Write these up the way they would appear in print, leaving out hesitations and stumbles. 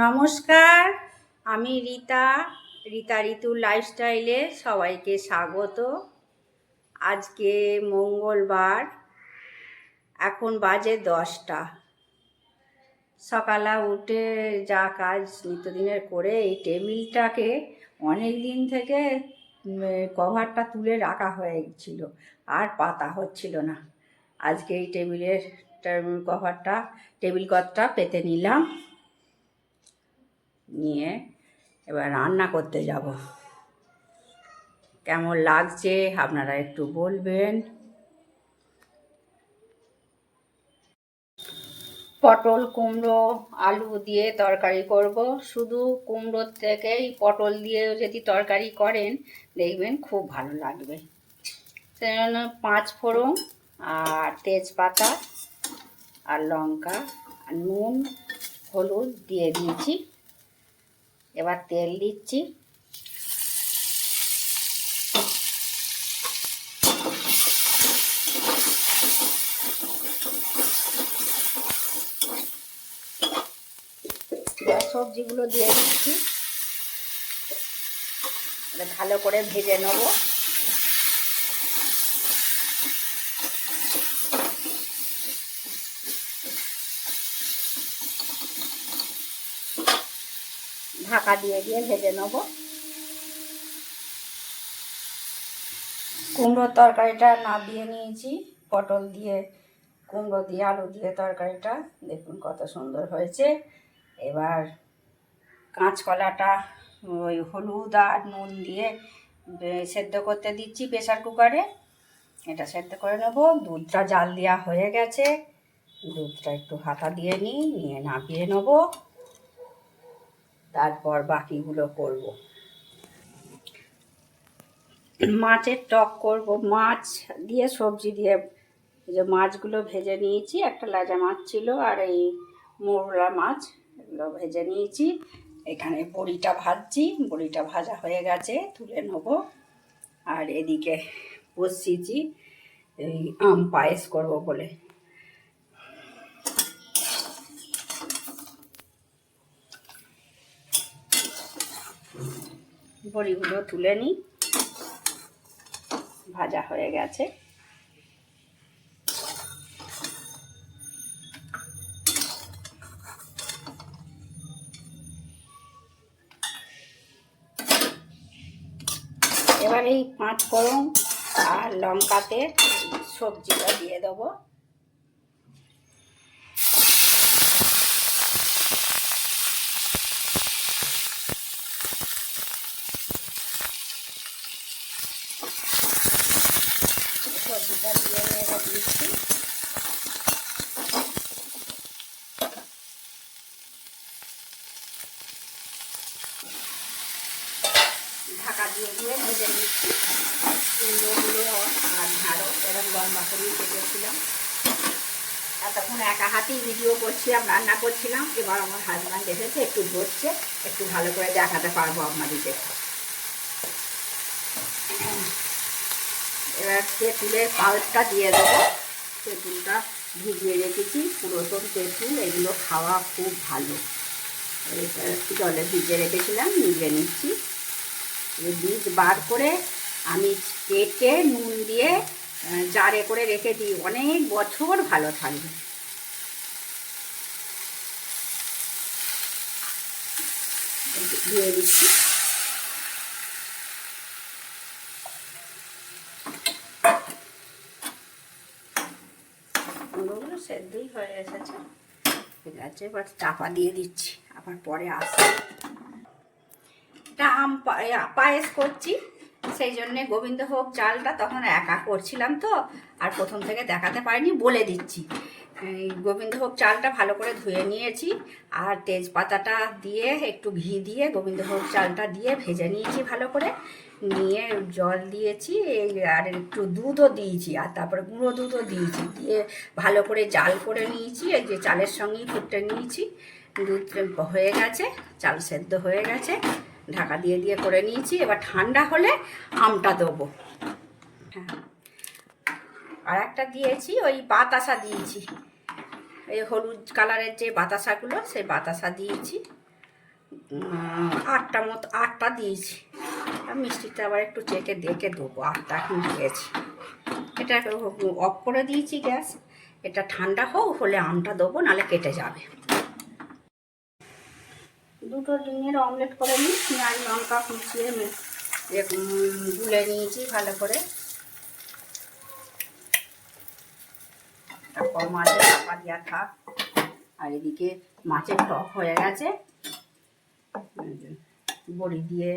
নমস্কার, আমি রীতা ঋতুর লাইফস্টাইলে সবাইকে স্বাগত। আজকে মঙ্গলবার, এখন বাজে 10টা। সকালে উঠে যা কাজ নিত্যদিনের করে এই টেবিলটাকে অনেক দিন থেকে কভারটা তুলে রাখা হয়েছিল, আর পাতা হচ্ছিল না। আজকে এই টেবিল কভারটা পেতে নিলাম, নিয়ে এবার রান্না করতে যাব। কেমন লাগছে আপনারা একটু বলবেন। পটল, কুমড়ো, আলু দিয়ে তরকারি করব। শুধু কুমড়োর থেকেই পটল দিয়ে যদি তরকারি করেন দেখবেন খুব ভালো লাগবে। সেজন্য 5 ফোড়ন আর তেজপাতা আর লঙ্কা আর নুন হলুদ দিয়ে দিয়েছি। এবার তেল দিচ্ছি। সবজিগুলো দিয়ে দিচ্ছি, ভালো করে ভেজে নেব। ঢাকা দিয়ে ভেজে নেব। কুমড়োর তরকারিটা নামিয়ে নিয়েছি। পটল দিয়ে, কুমড়ো দিয়ে, আলু দিয়ে তরকারিটা দেখুন কত সুন্দর হয়েছে। এবার কাঁচকলাটা ওই হলুদ আর নুন দিয়ে সেদ্ধ করতে দিচ্ছি প্রেসার কুকারে। এটা সেদ্ধ করে নেব। দুধটা জাল দেওয়া হয়ে গেছে, দুধটা একটু হাতা দিয়ে নিয়ে নামিয়ে নেব। তারপর বাকিগুলো করব। মাছের টক করব, মাছ দিয়ে সবজি দিয়ে। যে মাছগুলো ভেজে নিয়েছি, একটা লাজা মাছ ছিল আর এই মোরলা মাছ, এগুলো ভেজে নিয়েছি। এখানে বড়িটা ভাজছি, বড়িটা ভাজা হয়ে গেছে, তুলে নেব। আর এদিকে বসিয়েছি এই আম পায়েস করব বলে। বড়িগুলো তুলে নিই, ভাজা হয়ে গেছে। এবার এই 5 ফোড়ন আর লঙ্কাতে সবজিটা দিয়ে দেবো। সবজিটা দিয়ে নেড়ে দিচ্ছি। ঢাকা দিয়ে ভেজে নিচ্ছি। কুমড়োগুলো আর ঢাঁড়স এরকম লম্বা করে কেটেছিলাম। এতক্ষণ একা হাতেই ভিডিও করছিলাম, রান্না করছিলাম। এবার আমার হাজব্যান্ড এসেছে, একটু ধরছে, একটু ভালো করে দেখাতে পারবো আপনাদেরকে। এবার তেঁতুলের পাল্পটা দিয়ে দেবো। তেঁতুলটা ভিজিয়ে রেখেছি, পুরাতন তেঁতুল, এগুলো খাওয়া খুব ভালো। এটা একটু জলে ভিজিয়ে রেখেছিলাম, নিয়ে নিচ্ছি। বীজ বার করে আমি কেটে নুন দিয়ে জারে করে রেখে দিই, অনেক বছর ভালো থাকবে। দিয়ে দিচ্ছি। কুমড়োগুলো সেদ্ধই হয়ে এসেছে, ঠিক আছে। এবার চাপা দিয়ে দিচ্ছি, আবার পরে আসছি। এটা আম পায়েস করছি, সেই জন্যে গোবিন্দভোগ চালটা তখন একা করছিলাম তো, আর প্রথম থেকে দেখাতে পারিনি, বলে দিচ্ছি। এই গোবিন্দভোগ চালটা ভালো করে ধুয়ে নিয়েছি, আর তেজপাতাটা দিয়ে একটু ঘি দিয়ে গোবিন্দভোগ চালটা দিয়ে ভেজে নিয়েছি ভালো করে। নিয়ে জল দিয়েছি, আর একটু দুধও দিয়েছি, আর তারপরে গুঁড়ো দুধও দিয়েছি, দিয়ে ভালো করে জাল করে নিয়েছি। এই যে চালের সঙ্গেই ফুটে নিয়েছি। দুধ হয়ে গেছে, চাল সেদ্ধ হয়ে গেছে, ঢাকা দিয়ে করে নিয়েছি। এবার ঠান্ডা হলে আমটা দেবো। হ্যাঁ, আর একটা দিয়েছি, ওই বাতাসা দিয়েছি, এই হলুদ কালারের যে বাতাসাগুলো, সেই বাতাসা দিয়েছি। আটটা দিয়েছি। মিষ্টিটা আবার একটু চেখে দেখে দেবো, আটটা এখন দিয়েছি। এটা অফ করে দিয়েছি গ্যাস। এটা ঠান্ডা হোক, হলে আমটা দেবো, নাহলে কেটে যাবে। দুটো ডিমের অমলেট করে নিই। পেঁয়াজ লঙ্কা কুচিয়ে গুলে নিয়েছি ভালো করে। তারপর মাছের চাপা দিয়া থাক। আর এদিকে মাছের টক হয়ে গেছে, বড়ি দিয়ে,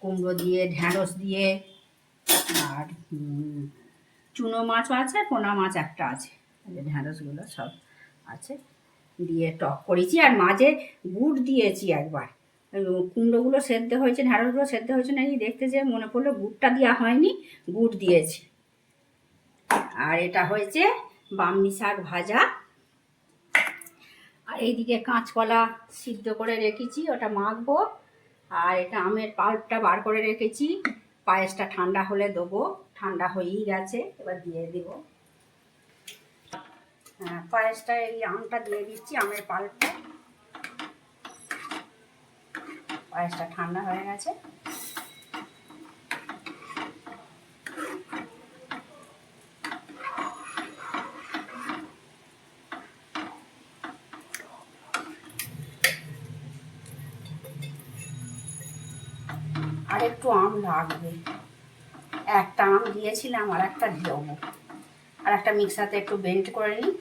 কুমড়ো দিয়ে, ঢ্যাঁড়স দিয়ে, আর চুনো মাছও আছে, পোনা মাছ একটা আছে, ঢ্যাঁড়সগুলো সব আছে দিয়ে টক করেছি। আর মাঝে গুড় দিয়েছি একবার। কুমড়োগুলো সেদ্ধ হয়েছে, ঢ্যাঁড়সগুলো সেদ্ধ হয়েছে নাকি দেখতে যেয়ে মনে পড়লো গুড়টা দেওয়া হয়নি, গুড় দিয়েছি। আর এটা হয়েছে বামনি শাক ভাজা। আর এইদিকে কাঁচকলা সিদ্ধ করে রেখেছি, ওটা মাখবো। আর এটা আমের পাল্পটা বার করে রেখেছি, পায়েসটা ঠান্ডা হলে দেবো। ঠান্ডা হয়েই গেছে, এবার দিয়ে দেব। হ্যাঁ, পায়েসটা এই আমটা দিয়ে দিচ্ছি, আমের পাল্পটা। পায়েসটা ঠান্ডা হয়ে গেছে। আর একটু আম লাগবে, একটা আম দিয়েছিলাম, আর একটা দেবো। আর একটা মিক্সারতে একটু বেন্ড করে নিই।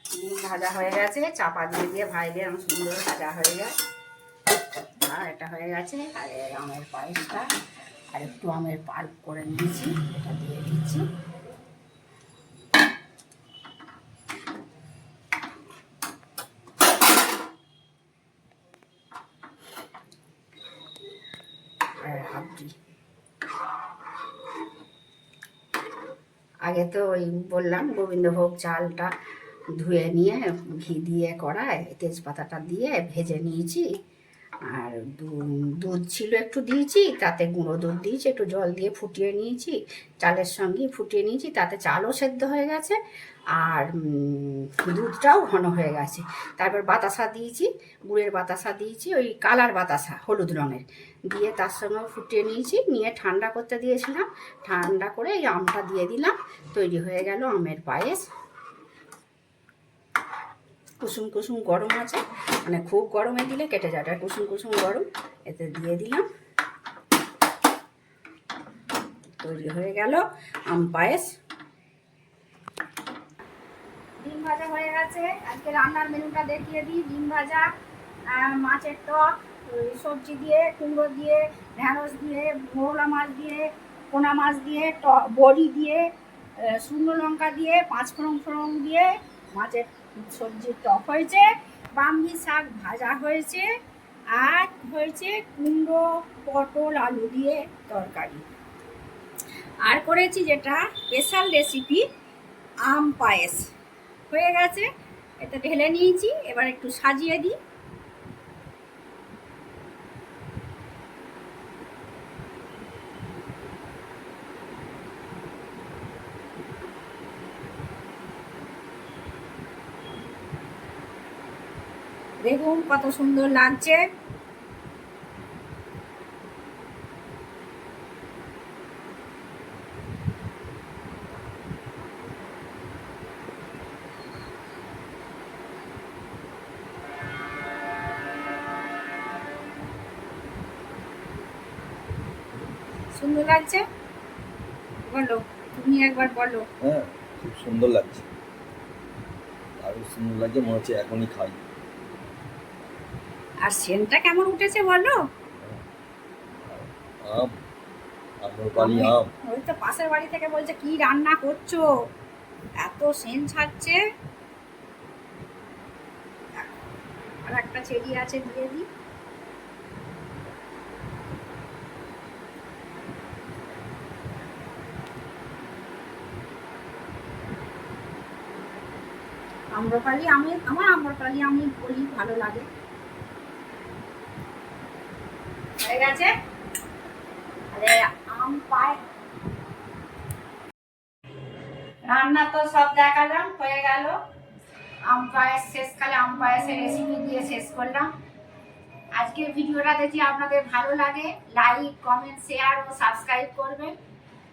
ডিম ভাজা হয়ে গেছে, চাপা দিয়ে দিয়ে ভাজলে আম সুন্দর ভাজা হয়ে যায়। আর এটা হয়ে গেছে। আর আমের পায়েসটা আর একটু আমের পাল্প করে নিয়েছি, এটা দিয়ে দিচ্ছি। আগে তো ওই বললাম গোবিন্দভোগ চালটা ধুয়ে নিয়ে ঘি দিয়ে কড়ায় তেজপাতাটা দিয়ে ভেজে নিয়েছি। আর দুধ ছিল একটু দিয়েছি, তাতে গুঁড়ো দুধ দিয়েছি, একটু জল দিয়ে ফুটিয়ে নিয়েছি, চালের সঙ্গে ফুটিয়ে নিয়েছি। তাতে চালও সেদ্ধ হয়ে গেছে, আর দুধটাও ঘন হয়ে গেছে। তারপর বাতাসা দিয়েছি, গুড়ের বাতাসা দিয়েছি, ওই কালার বাতাসা হলুদ রঙের দিয়ে তার সঙ্গে ফুটিয়ে নিয়েছি। নিয়ে ঠান্ডা করতে দিয়েছিলাম, ঠান্ডা করে এই আমটা দিয়ে দিলাম। তৈরি হয়ে গেল আমের পায়েস। কুসুম কুসুম গরম আছে, মানে খুব গরমে দিলে কেটে যাবে। কুসুম কুসুম গরম, এতে দিয়ে দিলাম। তৈরি হয়ে গেল আম পায়েস। ডিম ভাজা হয়ে গেছে। আজকে রান্নার মেনুটা দেখিয়ে দিই। ডিম ভাজা, মাছের টক, সবজি দিয়ে, কুমড়ো দিয়ে, ঢ্যাঁড়স দিয়ে, মৌলা মাছ দিয়ে, পোনা মাছ দিয়ে, বড়ি দিয়ে, শুকনো লঙ্কা দিয়ে, পাঁচফোড়ন দিয়ে মাছের সবজির টক হয়েছে। বামনি শাক ভাজা হয়েছে। আর হয়েছে কুমড়ো, পটল, আলু দিয়ে তরকারি। আর করেছি যেটা স্পেশাল রেসিপি, আম পায়েস হয়ে গেছে। এটা ঢেলে নিয়েছি, এবার একটু সাজিয়ে দিই। দেখুন কত সুন্দর লাগছে। সুন্দর লাগছে, বলো তুমি একবার বলো। হ্যাঁ, খুব সুন্দর লাগছে, আরো সুন্দর লাগছে, মনে হচ্ছে এখনই খাই। আর সেন্টটা কেমন উঠেছে বলো। আম, আম্রপালি আম। ওই তো পাশের বাড়ি থেকে বলছে কি রান্না করছো, এত সেন্ট ছাড়ছে। আর একটা চেরি আছে, দিয়ে দিই। আম্রপালি আমার আম্রপালি আমি বলি ভালো লাগে। হয়ে গেছে। আরে আম পায় রান্না তো সব দেখালাম, হয়ে গেল। আম পায়েস শেষকালে আম পায়েসের রেসিপি দিয়ে শেষ করলাম। আজকের ভিডিওটা যদি আপনাদের ভালো লাগে লাইক কমেন্ট শেয়ার ও সাবস্ক্রাইব করবেন।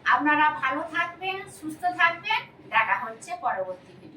আপনারা ভালো থাকবেন, সুস্থ থাকবেন। দেখা হচ্ছে পরবর্তী ভিডিও।